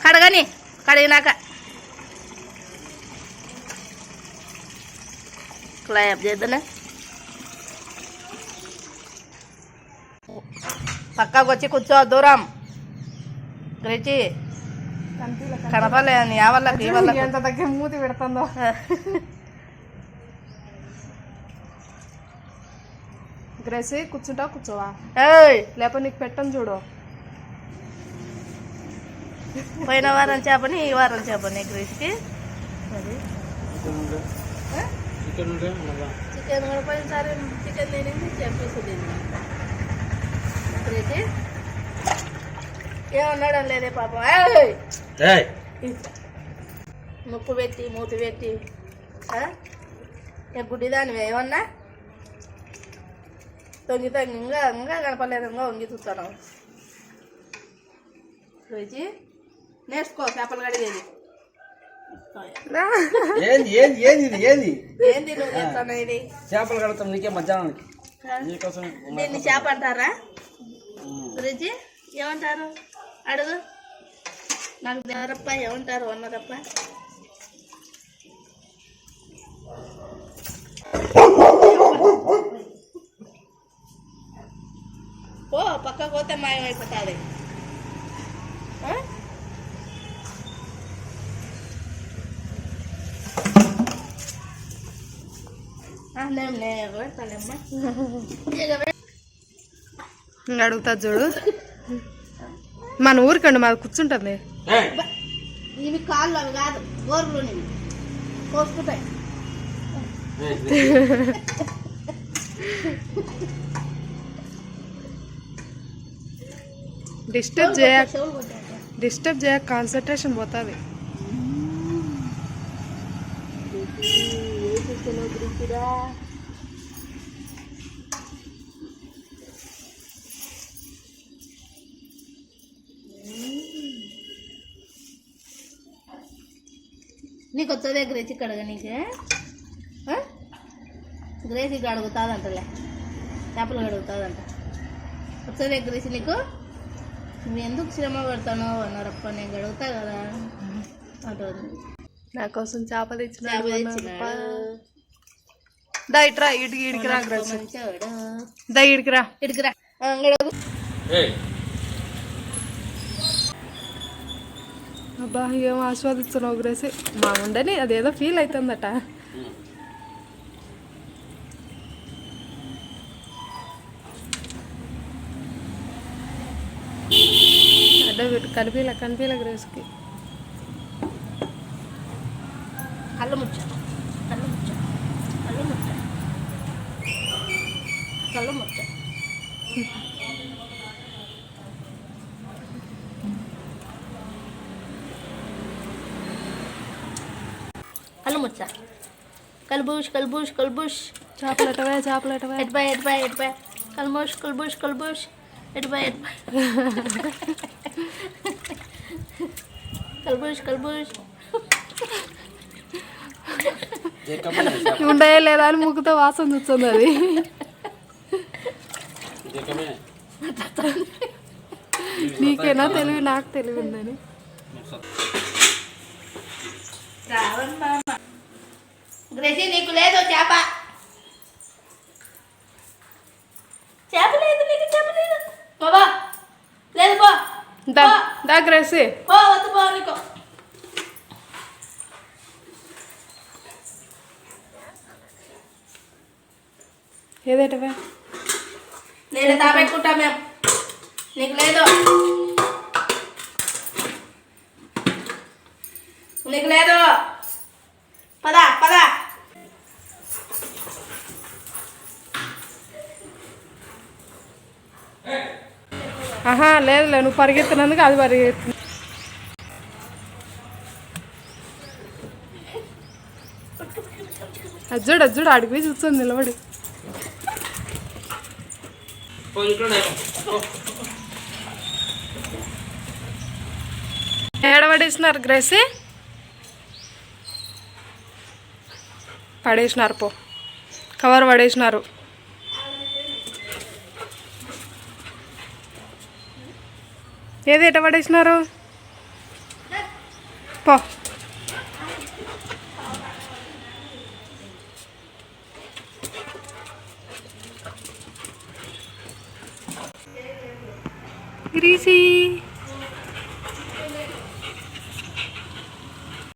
కడగని కడిగినాక clap చేద్దానే పక్కకు వచ్చి కూర్చో దూరం గ్రేచి కనపలేదు ఆ వాళ్ళకి ఈ వాళ్ళకి ఎంత దగ్గర మూతి పెడుతుందో గ్రేసి కూర్చుంటా కూర్చోవా లేకపోతే నీకు పెట్టను చూడు పోయిన వారం చేపని ఈ వారం చేపని గ్రేసికి చికెన్ కూడా పోయినసారి చికెన్ తినింది చెప్పేసి తింది గ్రేసి ఏమన్నాడు లేదే పాపం ముక్కు పెట్టి మూతి పెట్టి గుడ్డిదానివే ఏమన్నా తొంగి తొంగి ఇంకా ఇంకా కనపడలేదు ఇంకా వంగి చూస్తాను రుచి నేర్చుకో చేపలు కడిగేది ఏంది నువ్వు చేస్తాను ఇది చేపలు కడతాం నీకే మధ్యాహ్నానికి దీన్ని చేప అంటారా రుచి ఏమంటారు అడుగు నాకు దేవరప్ప ఏమంటారు అన్నారప్ప ఓ పక్కకు పోతే మాయమైపోతుంది అడుగుతా చూడు మన ఊరికండి మాది కూర్చుంటుంది ఇవి కాళ్ళు అవి కాదు గోర్లు కోసుకుంటాయి డిస్టర్బ్ చేయక కాన్సన్ట్రేషన్ పోతుంది నీకు వచ్చేదే గ్రేసి కడగ నీకే గ్రేసి కడుగుతుందంటలే చేపలు కడుగుతుందంట వచ్చేదే గ్రేసి నీకు నువ్వు ఎందుకు శ్రమ పెడతాను అన్నారప్ప నేను గడుగుతా కదా అంటుంది నా కోసం చేప తెచ్చిన దా ఇట్రా ఇడికి రా దా ఇడికిరా ఇడికిరా అబ్బా ఏం ఆస్వాదిస్తున్నావు గ్రేసి మా ఉండని అదేదో ఫీల్ అవుతుందట కనిపించలే గ్రేస్కి కళ్ళు ముచ్చ కళ్ళు ముచ్చ కళ్ళు ముచ్చ కళ్ళు ముచ్చ కళ్ళు ముచ్చ కల్బూష్ కల్బూష్ కల్బూష్ చేపలటవే ఎట్బై ఎట్బై ఎట్బై కల్బూష్ కల్బూష్ కల్బూష్ ఎట్బై ఎట్బై కల్బూష్ కల్బూష్ ఉండే లేదా అని ముక్కుతో వాసన చూస్తుంది అది నీకేనా తెలివి నాకు తెలివి ఉందని గ్రేసి నీకు లేదు చేప చేప లేదు నీకు చేప లేదు బాబా లేదు పో దా గ్రేసి పో వద్దు పో నీకు ఏదేటవే నేను తాపెట్టుకుంటా మేము నీకు లేదు నీకు లేదు పదా పదా ఆహా లేదులే నువ్వు పరిగెత్తినందుకు అది పరిగెత్తి అజ్జుడు అడిగి చూస్తుంది నిలబడి ఏడబడేసినారు గ్రేసి పడేసినారు పో కవర్ పడేసినారు ఏది ఎట పడేసినారు పో. గ్రీసీ